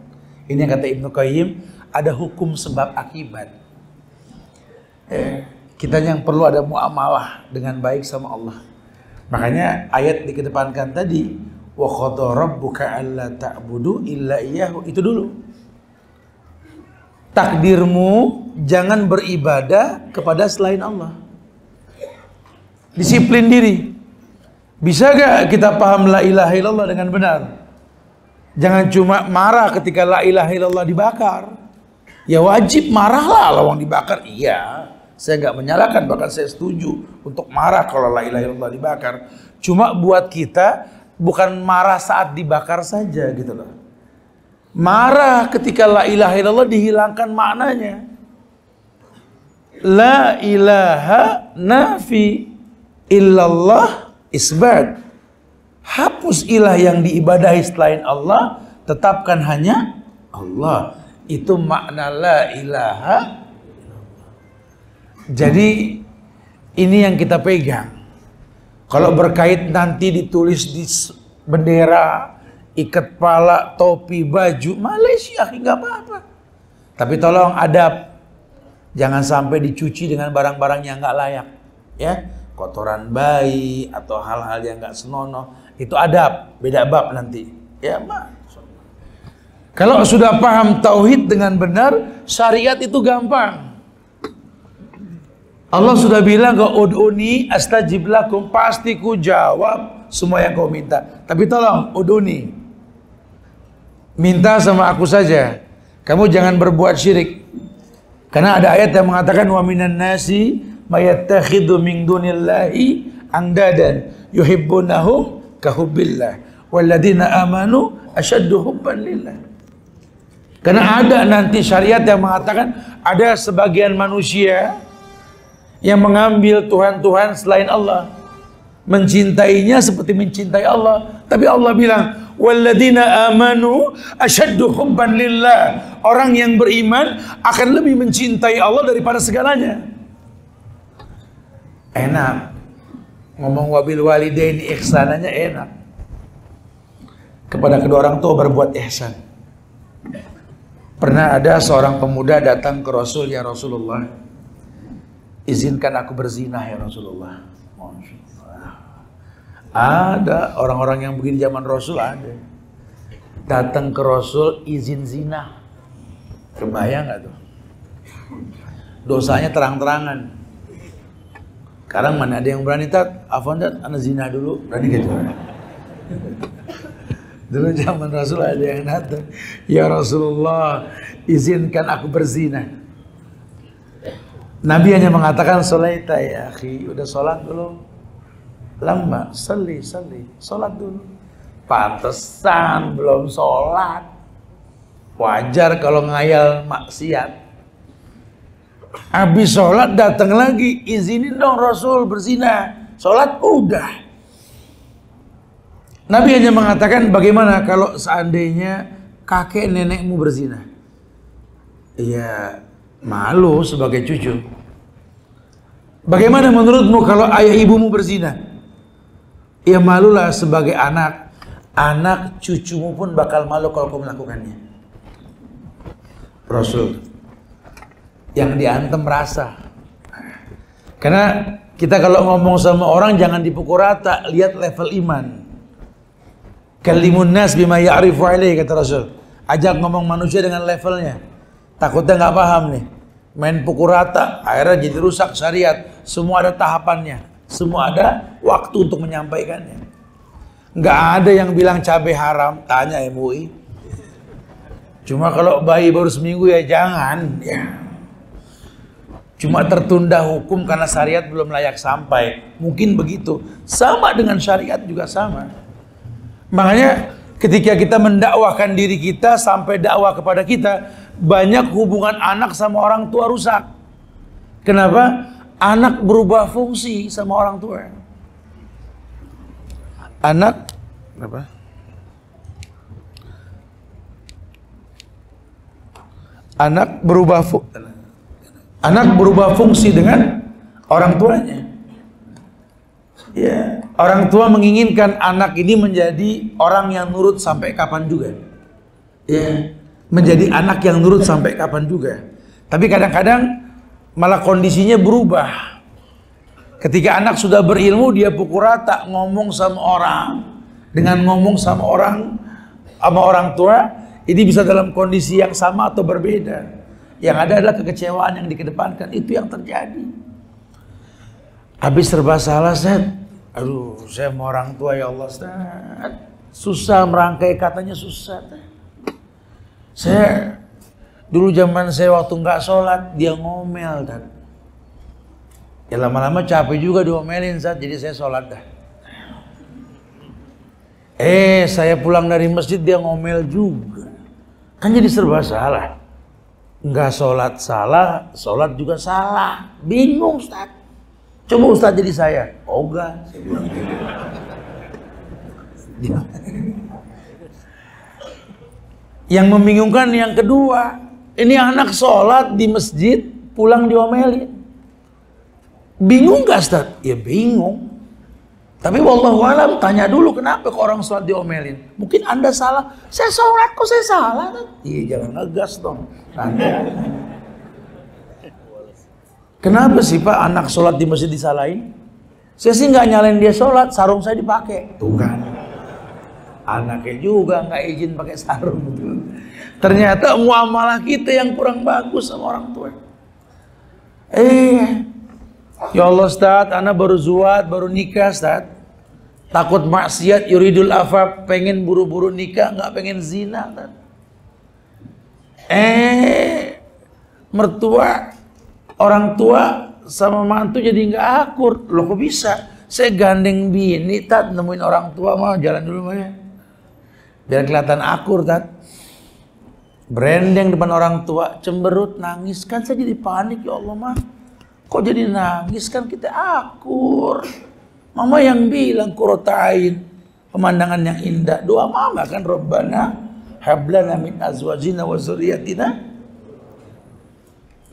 Ini yang kata Ibnu Qayyim, ada hukum sebab akibat. Kita yang perlu ada muamalah dengan baik sama Allah. Makanya ayat dikedepankan tadi, wa qadha rabbuka alla ta'budu illa iyyahu, itu dulu. Takdirmu jangan beribadah kepada selain Allah. Disiplin diri. Bisa gak kita paham la ilaha illallah dengan benar? Jangan cuma marah ketika la ilaha illallah dibakar. Ya wajib marahlah lawang dibakar. Iya, saya gak menyalahkan, bahkan saya setuju untuk marah kalau la ilaha illallah dibakar. Cuma buat kita bukan marah saat dibakar saja gitu loh. Marah ketika la ilaha illallah dihilangkan maknanya. La ilaha nafi illallah isbat. Hapus ilah yang diibadahi selain Allah, tetapkan hanya Allah. Itu makna la ilaha. Jadi ini yang kita pegang. Kalau berkait nanti ditulis di bendera, ikat pala, topi, baju, Malaysia nggak apa-apa. Tapi tolong adab, jangan sampai dicuci dengan barang-barang yang nggak layak, ya, kotoran bayi atau hal-hal yang nggak senonoh, itu adab, beda bab nanti, ya mak. Kalau sudah paham tauhid dengan benar, syariat itu gampang. Allah sudah bilang ke ud'uni astajib lakum, pasti ku jawab semua yang kau minta. Tapi tolong ud'uni, minta sama aku saja. Kamu jangan berbuat syirik. Karena ada ayat yang mengatakan wa minan nasi mayattakhidhu min dunillahi andadan yuhibbunahum kahubbillah walladzina amanu asyaddu hubban lillah. Karena ada nanti syariat yang mengatakan ada sebagian manusia yang mengambil Tuhan-Tuhan selain Allah, mencintainya seperti mencintai Allah. Tapi Allah bilang walladzina amanu asyaddu hubban lillah, orang yang beriman akan lebih mencintai Allah daripada segalanya. Enak ngomong wabil walidaini ihsananya, enak. Kepada kedua orang tua berbuat ihsan. Pernah ada seorang pemuda datang ke Rasul, ya Rasulullah, izinkan aku berzina ya Rasulullah. Ada orang-orang yang begini zaman Rasul, ada. Datang ke Rasul izin zina. Kebayang gak tuh? Dosanya terang-terangan. Sekarang mana ada yang berani, tat, afandat, anak zina dulu, berani gitu. Dulu zaman Rasul ada yang datang, ya Rasulullah, izinkan aku berzina. Nabi hanya mengatakan sholaita ya akhi, udah sholat belum? Lama, salli, sholat dulu. Pantesan belum sholat. Wajar kalau ngayal maksiat. Habis sholat datang lagi, izinin dong Rasul berzina. Sholat udah. Nabi hanya mengatakan, bagaimana kalau seandainya kakek nenekmu berzina? Ya malu sebagai cucu. Bagaimana menurutmu kalau ayah ibumu berzina? Ya malulah sebagai anak. Anak cucumu pun bakal malu kalau kau melakukannya. Rasul yang diantem rasa. Karena Kita kalau ngomong sama orang jangan dipukul rata, lihat level iman. Kalimun nas bima ya'rifu alaihi, kata Rasul. Ajak ngomong manusia dengan levelnya. Takutnya nggak paham nih. Main pukul rata, akhirnya jadi rusak syariat. Semua ada tahapannya. Semua ada waktu untuk menyampaikannya. Nggak ada yang bilang cabai haram, tanya MUI. Cuma kalau bayi baru seminggu ya jangan. Ya. Cuma tertunda hukum karena syariat belum layak sampai. Mungkin begitu. Sama dengan syariat juga sama. Makanya ketika kita mendakwahkan diri kita sampai dakwah kepada kita, banyak hubungan anak sama orang tua rusak. Kenapa? Anak berubah fungsi sama orang tua. Anak apa? Anak berubah fungsi dengan orang tuanya. Ya, orang tua menginginkan anak ini menjadi orang yang nurut sampai kapan juga. Ya, menjadi anak yang nurut sampai kapan juga. Tapi kadang-kadang malah kondisinya berubah. Ketika anak sudah berilmu, dia pukul rata ngomong sama orang. Dengan ngomong sama orang tua, ini bisa dalam kondisi yang sama atau berbeda. Yang ada adalah kekecewaan yang dikedepankan. Itu yang terjadi. Habis serba salah, Ustaz. Aduh, saya mau orang tua ya Allah, Ustaz. Susah merangkai katanya, susah. Saya dulu zaman saya waktu nggak sholat, dia ngomel, Ustaz. Ya lama-lama capek juga diomelin, Ustaz. Jadi saya sholat dah. Saya pulang dari masjid dia ngomel juga. Kan jadi serba salah. Nggak sholat salah, sholat juga salah. Bingung, Ustaz. Coba Ustaz jadi saya. Oh enggak, saya bilang gitu. Yang membingungkan yang kedua, ini anak sholat di masjid, pulang diomelin. Bingung gak Ustaz? Ya bingung. Tapi wallahu alam, tanya dulu kenapa kok orang sholat diomelin. Mungkin Anda salah. Saya sholat kok saya salah? Iya, jangan ngegas dong. Tanya. Kenapa sih Pak anak sholat di masjid disalahin? Saya sih nggak nyalain dia sholat, sarung saya dipakai. Tuh kan. Anaknya juga nggak izin pakai sarung. Ternyata muamalah kita yang kurang bagus sama orang tua. Ya Allah Ustaz, anak baru zuat, baru nikah Ustaz. Takut maksiat, yuridul afaf, pengen buru-buru nikah, nggak pengen zina Ustaz. Mertua, orang tua sama mantu jadi nggak akur. Loh kok bisa? Saya gandeng bini, Tat, nemuin orang tua mah jalan dulu mah ya. Biar kelihatan akur, Tat. Branding depan orang tua, cemberut, nangis. Kan saya jadi panik, ya Allah mah. Kok jadi nangis, kan kita akur. Mama yang bilang kurotain, pemandangan yang indah. Doa mama kan, Rabbana hablana min azwajina wa zurriyatina.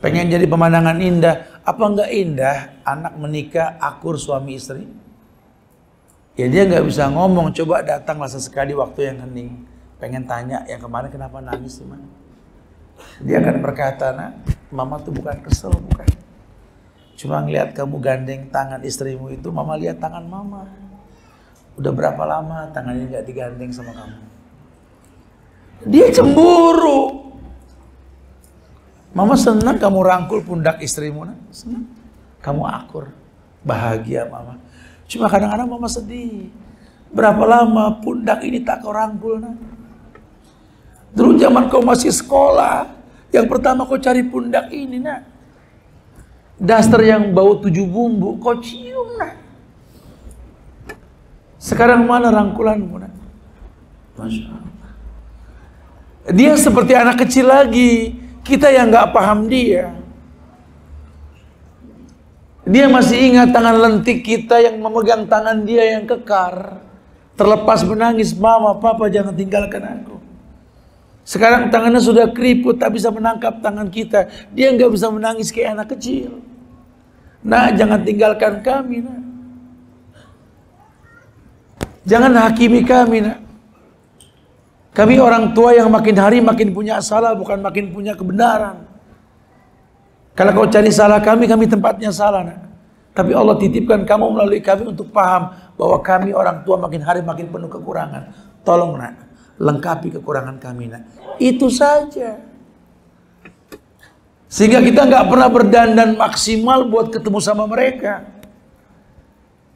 Pengen jadi pemandangan indah. Apa enggak indah anak menikah akur suami istri? Ya dia nggak bisa ngomong. Coba datanglah sesekali waktu yang hening. Pengen tanya yang kemarin kenapa nangis gimana? Dia akan berkata, nak, mama tuh bukan kesel, bukan. Cuma ngeliat kamu gandeng tangan istrimu itu, mama lihat tangan mama. Udah berapa lama tangannya nggak digandeng sama kamu? Dia cemburu. Mama senang kamu rangkul pundak istrimu, nak. Senang. Kamu akur, bahagia mama. Cuma kadang-kadang mama sedih. Berapa lama pundak ini tak kau rangkul, nak? Dulu zaman kau masih sekolah, yang pertama kau cari pundak ini, nak. Daster yang bau 7 bumbu, kau cium, nak. Sekarang mana rangkulanmu, nak? Masya Allah. Dia seperti anak kecil lagi. Kita yang nggak paham dia. Dia masih ingat tangan lentik kita yang memegang tangan dia yang kekar. Terlepas menangis, mama, papa jangan tinggalkan aku. Sekarang tangannya sudah keriput, tak bisa menangkap tangan kita. Dia nggak bisa menangis kayak anak kecil. Nah, jangan tinggalkan kami, nak. Jangan hakimi kami, nak. Kami orang tua yang makin hari makin punya salah, bukan makin punya kebenaran. Kalau kau cari salah kami tempatnya salah, nak. Tapi Allah titipkan kamu melalui kami untuk paham bahwa kami orang tua makin hari makin penuh kekurangan. Tolong nak, lengkapi kekurangan kami nak. Itu saja. Sehingga kita nggak pernah berdandan maksimal buat ketemu sama mereka.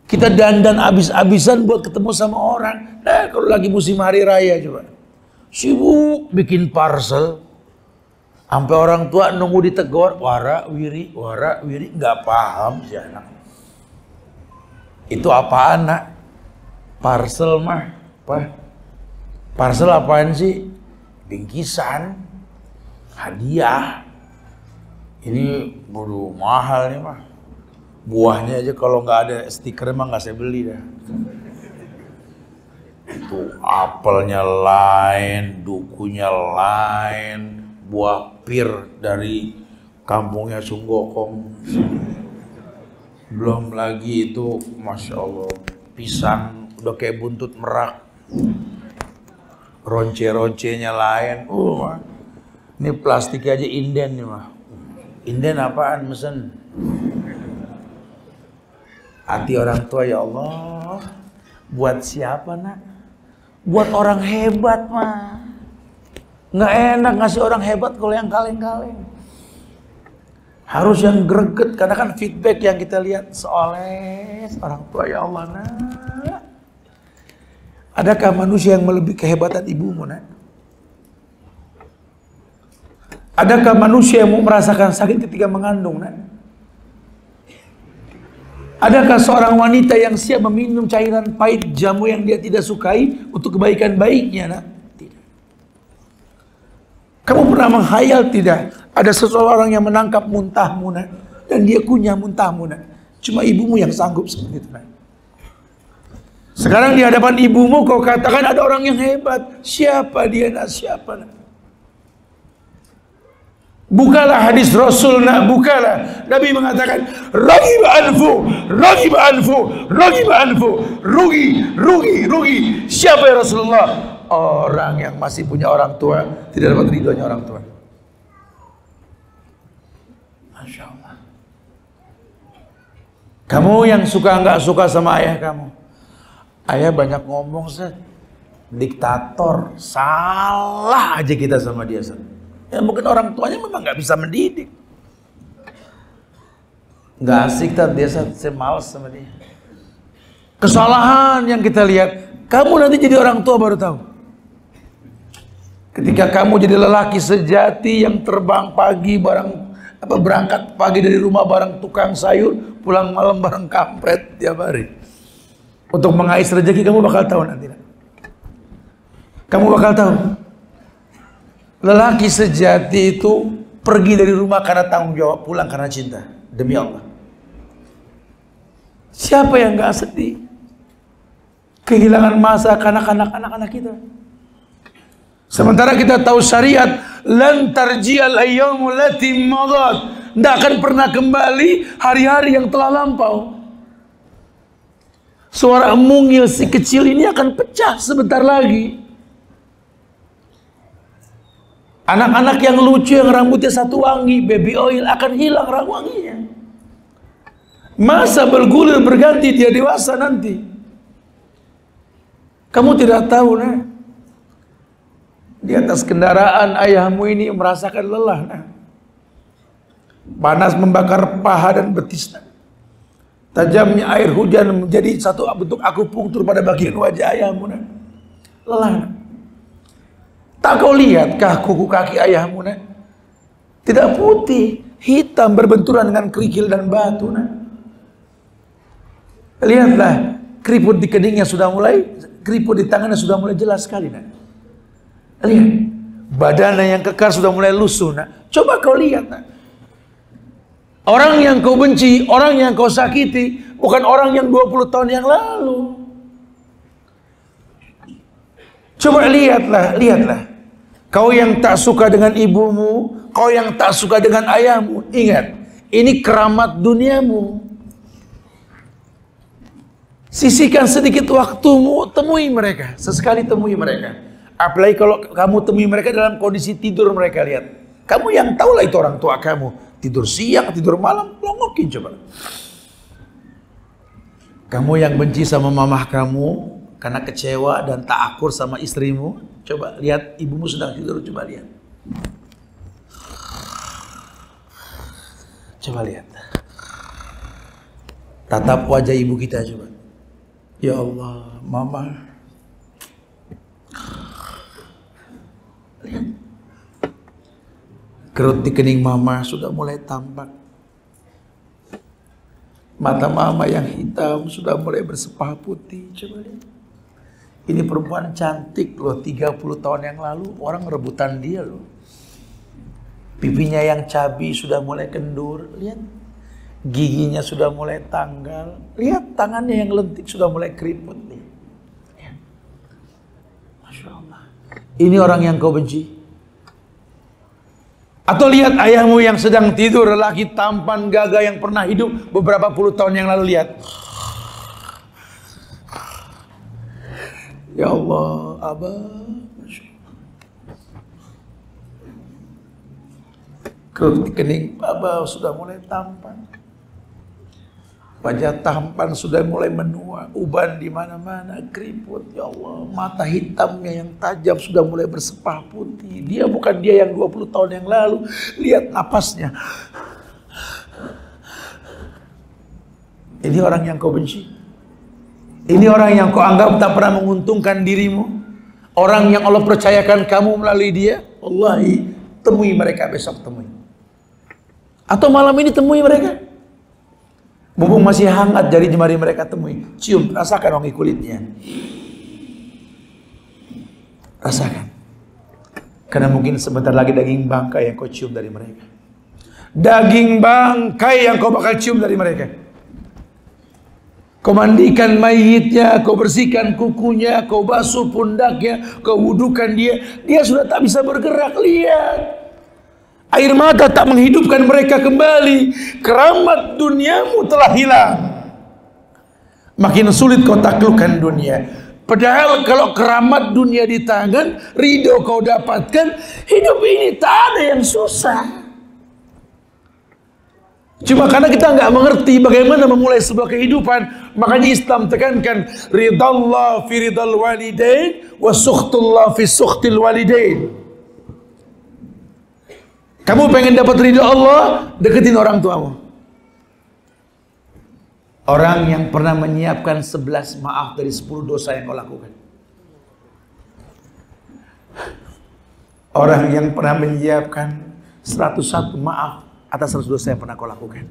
Kita dandan abis-abisan buat ketemu sama orang. Nah, kalau lagi musim hari raya coba. Sibuk bikin parcel. Sampai orang tua nunggu ditegur, wara wiri, nggak paham si anak. Itu apaan nak? Parcel mah, apa? Parcel apaan sih? Bingkisan, hadiah. Ini baru mahal nih mah. Buahnya aja kalau nggak ada stiker emang nggak saya beli dah. Itu apelnya lain, dukunya lain, buah pir dari kampungnya Sunggokong. Belum lagi itu, masya Allah, pisang udah kayak buntut merak, ronce-roncenya lain. Ini plastik aja inden nih mah. Inden apaan mesen? Hati orang tua, ya Allah, buat siapa nak? Buat orang hebat mah. Nggak enak ngasih orang hebat kalau yang kaleng-kaleng. Harus yang greget, karena kan feedback yang kita lihat seoles orang tua, ya Allah nak. Adakah manusia yang melebihi kehebatan ibumu nak? Adakah manusia yang mau merasakan sakit ketika mengandung nak? Adakah seorang wanita yang siap meminum cairan pahit jamu yang dia tidak sukai untuk kebaikan baiknya nak? Tidak. Kamu pernah menghayal tidak? Ada seseorang yang menangkap muntahmu nak, dan dia kunyah muntahmu nak. Cuma ibumu yang sanggup seperti itu nak. Sekarang di hadapan ibumu kau katakan ada orang yang hebat. Siapa dia nak? Siapa nak? Bukalah hadis Rasul nak, bukalah. Nabi mengatakan, ragiba anfu, rugi. Siapa ya Rasulullah? Orang yang masih punya orang tua, tidak dapat ridhonya orang tua. Masya Allah. Kamu yang suka nggak suka sama ayah kamu, ayah banyak ngomong Set, diktator, salah aja kita sama dia Set. Ya mungkin orang tuanya memang nggak bisa mendidik. Nggak asik dia, saya malas sama dia. Kesalahan yang kita lihat, kamu nanti jadi orang tua baru tahu. Ketika kamu jadi lelaki sejati yang terbang pagi berangkat pagi dari rumah bareng tukang sayur, pulang malam bareng kampret tiap hari. Untuk mengais rezeki kamu bakal tahu nanti. Kamu bakal tahu. Lelaki sejati itu pergi dari rumah karena tanggung jawab, pulang karena cinta. Demi Allah. Siapa yang gak sedih? Kehilangan masa kanak-kanak anak-anak kita. Sementara kita tahu syariat, lan tarji'al ayyamul lati madat. Tidak akan pernah kembali hari-hari yang telah lampau. Suara mungil si kecil ini akan pecah sebentar lagi. Anak-anak yang lucu, yang rambutnya satu wangi, baby oil, akan hilang wanginya. Masa bergulir berganti, dia dewasa nanti. Kamu tidak tahu nah, di atas kendaraan ayahmu ini merasakan lelah nah. Panas membakar paha dan betis nah. Tajamnya air hujan menjadi satu bentuk akupunktur pada bagian wajah ayahmu nah. Lelah nah. Tak kau lihatkah kuku kaki ayahmu nak? Tidak putih, hitam berbenturan dengan kerikil dan batu nak. Lihatlah, keriput di keningnya sudah mulai, keriput di tangannya sudah mulai jelas sekali nak. Lihat, badannya yang kekar sudah mulai lusuh nak. Coba kau lihat nak. Orang yang kau benci, orang yang kau sakiti, bukan orang yang 20 tahun yang lalu. Coba lihatlah. Kau yang tak suka dengan ibumu, kau yang tak suka dengan ayahmu, ingat, ini keramat duniamu. Sisihkan sedikit waktumu, temui mereka, sesekali temui mereka. Apalagi kalau kamu temui mereka dalam kondisi tidur mereka, lihat. Kamu yang tahu lah itu orang tua kamu, tidur siang, tidur malam, longokin coba. Kamu yang benci sama mamah kamu karena kecewa dan tak akur sama istrimu, coba lihat ibumu sedang tidur, coba lihat. Coba lihat. Tatap wajah ibu kita coba. Ya Allah, mama. Lihat. Kerut di kening mama sudah mulai tampak. Mata mama yang hitam sudah mulai bersepah putih. Coba lihat. Ini perempuan cantik loh, 30 tahun yang lalu orang rebutan dia loh. Pipinya yang cabi sudah mulai kendur, lihat. Giginya sudah mulai tanggal. Lihat tangannya yang lentik sudah mulai keriput. Lihat. Masya Allah. Ini orang yang kau benci. Atau lihat ayahmu yang sedang tidur, lelaki tampan gagah yang pernah hidup beberapa puluh tahun yang lalu, lihat. Ya Allah, Abah. Kerut kening Abah sudah mulai tampan. Wajah tampan sudah mulai menua, uban di mana-mana, keriput. Ya Allah, mata hitamnya yang tajam sudah mulai bersepah putih. Dia bukan dia yang 20 tahun yang lalu. Lihat napasnya. Ini orang yang kau benci. Ini orang yang kau anggap tak pernah menguntungkan dirimu. Orang yang Allah percayakan kamu melalui dia. Wallahi, temui mereka besok, temui. Atau malam ini temui mereka. Mumpung masih hangat jari jemari mereka, temui. Cium, rasakan wangi kulitnya. Rasakan. Karena mungkin sebentar lagi daging bangkai yang kau cium dari mereka. Daging bangkai yang kau bakal cium dari mereka. Kau mandikan mayitnya, kau bersihkan kukunya, kau basuh pundaknya, kau wudukan dia. Dia sudah tak bisa bergerak, lihat. Air mata tak menghidupkan mereka kembali. Keramat duniamu telah hilang. Makin sulit kau taklukkan dunia. Padahal kalau keramat dunia di tangan, ridho kau dapatkan, hidup ini tak ada yang susah. Cuma karena kita nggak mengerti bagaimana memulai sebuah kehidupan, makanya Islam tekankan ridallah fi ridal walidain wa sukhtullah fi sukhtil walidain. Kamu pengen dapat ridho Allah, deketin orang tuamu. Orang yang pernah menyiapkan 11 maaf dari 10 dosa yang kau lakukan. Orang yang pernah menyiapkan 101 maaf atas 100 dosa yang pernah kau lakukan.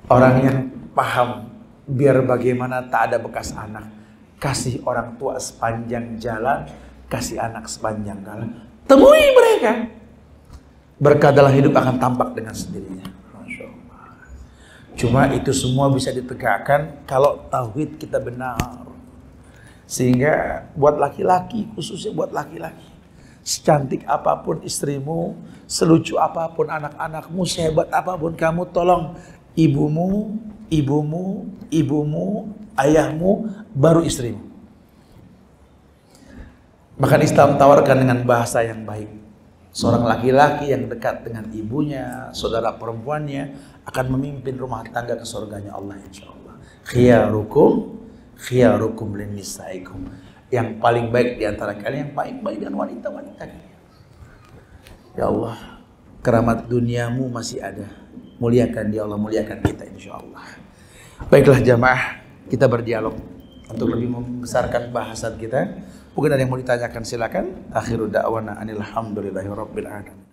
Orang yang paham biar bagaimana tak ada bekas anak. Kasih orang tua sepanjang jalan, kasih anak sepanjang jalan. Temui mereka. Berkah dalam hidup akan tampak dengan sendirinya. Masya Allah. Cuma itu semua bisa ditegakkan kalau tauhid kita benar. Sehingga buat laki-laki, khususnya buat laki-laki, secantik apapun istrimu, selucu apapun anak-anakmu, sehebat apapun kamu, tolong ibumu, ayahmu, baru istrimu. Bahkan Islam tawarkan dengan bahasa yang baik. Seorang laki-laki yang dekat dengan ibunya, saudara perempuannya, akan memimpin rumah tangga ke surganya Allah insyaAllah. Khiyarukum linisaikum. Yang paling baik di antara kalian, yang paling baik dan wanita-wanita kalian. Ya Allah, keramat duniamu masih ada. Muliakan dia Allah, muliakan kita insyaAllah. Baiklah jamaah, kita berdialog untuk lebih membesarkan bahasan kita. Mungkin ada yang mau ditanyakan, silakan. Akhiru da'wana anil hamdulillahi rabbil alamin.